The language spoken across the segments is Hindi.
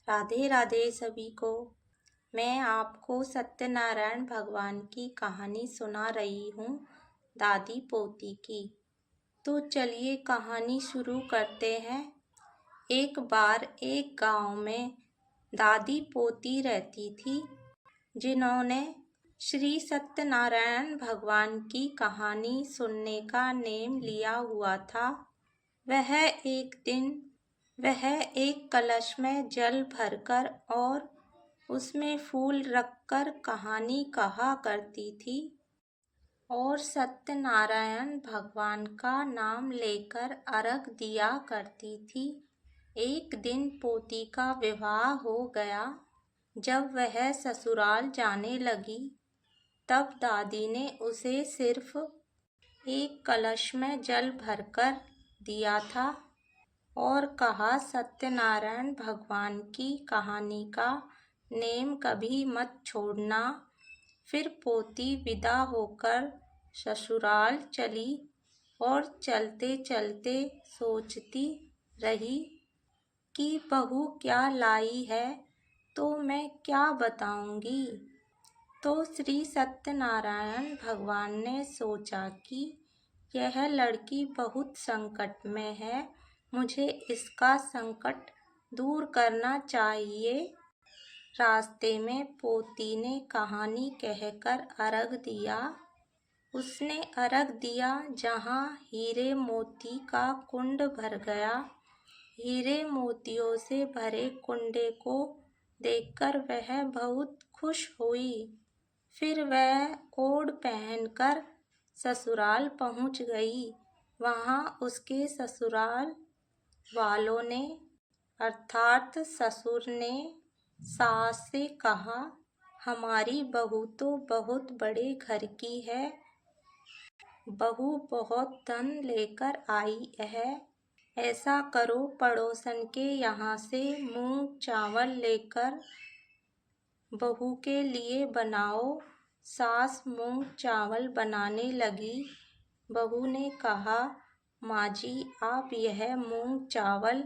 राधे राधे सभी को। मैं आपको सत्यनारायण भगवान की कहानी सुना रही हूँ, दादी पोती की। तो चलिए कहानी शुरू करते हैं। एक बार एक गांव में दादी पोती रहती थी, जिन्होंने श्री सत्यनारायण भगवान की कहानी सुनने का नेम लिया हुआ था। वह एक कलश में जल भरकर और उसमें फूल रखकर कहानी कहा करती थी और सत्यनारायण भगवान का नाम लेकर अर्घ दिया करती थी। एक दिन पोती का विवाह हो गया। जब वह ससुराल जाने लगी, तब दादी ने उसे सिर्फ एक कलश में जल भरकर दिया था और कहा, सत्यनारायण भगवान की कहानी का नेम कभी मत छोड़ना। फिर पोती विदा होकर ससुराल चली और चलते चलते सोचती रही कि बहू क्या लाई है तो मैं क्या बताऊंगी। तो श्री सत्यनारायण भगवान ने सोचा कि यह लड़की बहुत संकट में है, मुझे इसका संकट दूर करना चाहिए। रास्ते में पोती ने कहानी कहकर अर्घ दिया। उसने अर्घ दिया जहाँ हीरे मोती का कुंड भर गया। हीरे मोतियों से भरे कुंडे को देखकर वह बहुत खुश हुई। फिर वह ओढ़ पहनकर ससुराल पहुंच गई। वहां उसके ससुराल वालों ने अर्थात ससुर ने सास से कहा, हमारी बहू तो बहुत बड़े घर की है, बहू बहुत धन लेकर आई है। ऐसा करो, पड़ोसन के यहाँ से मूंग चावल लेकर बहू के लिए बनाओ। सास मूंग चावल बनाने लगी। बहू ने कहा, माँ जी, आप यह मूंग चावल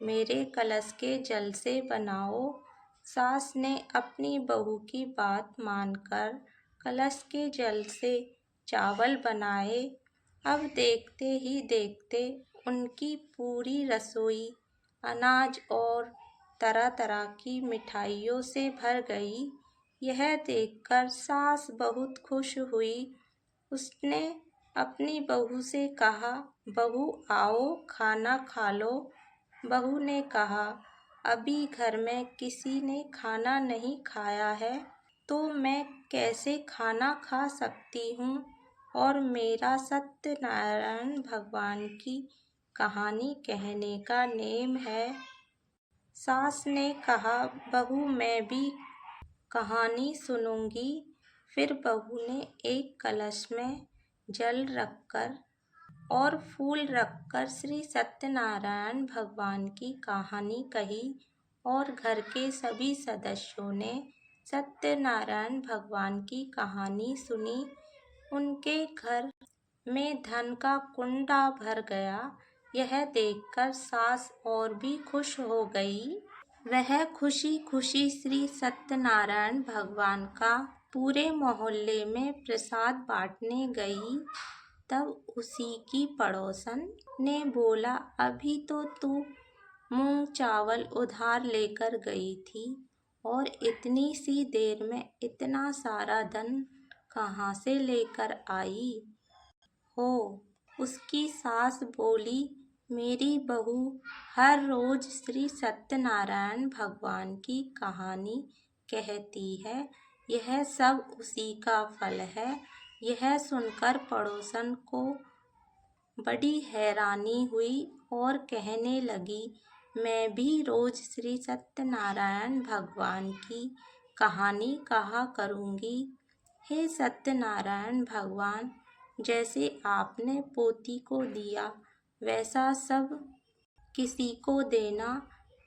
मेरे कलश के जल से बनाओ। सास ने अपनी बहू की बात मानकर कलश के जल से चावल बनाए। अब देखते ही देखते उनकी पूरी रसोई अनाज और तरह तरह की मिठाइयों से भर गई। यह देखकर सास बहुत खुश हुई। उसने अपनी बहू से कहा, बहू आओ खाना खा लो। बहू ने कहा, अभी घर में किसी ने खाना नहीं खाया है, तो मैं कैसे खाना खा सकती हूँ। और मेरा सत्यनारायण भगवान की कहानी कहने का नेम है। सास ने कहा, बहू मैं भी कहानी सुनूंगी। फिर बहू ने एक कलश में जल रखकर और फूल रखकर श्री सत्यनारायण भगवान की कहानी कही और घर के सभी सदस्यों ने सत्यनारायण भगवान की कहानी सुनी। उनके घर में धन का कुंडा भर गया। यह देखकर सास और भी खुश हो गई। वह खुशी खुशी श्री सत्यनारायण भगवान का पूरे मोहल्ले में प्रसाद बांटने गई। तब उसी की पड़ोसन ने बोला, अभी तो तू मूंग चावल उधार लेकर गई थी और इतनी सी देर में इतना सारा धन कहाँ से लेकर आई हो। उसकी सास बोली, मेरी बहू हर रोज श्री सत्यनारायण भगवान की कहानी कहती है, यह सब उसी का फल है। यह सुनकर पड़ोसन को बड़ी हैरानी हुई और कहने लगी, मैं भी रोज श्री सत्यनारायण भगवान की कहानी कहा करूँगी। हे सत्यनारायण भगवान, जैसे आपने पोती को दिया वैसा सब किसी को देना।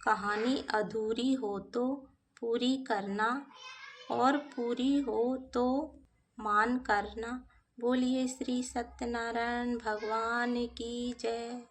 कहानी अधूरी हो तो पूरी करना और पूरी हो तो मान करना। बोलिए श्री सत्यनारायण भगवान की जय।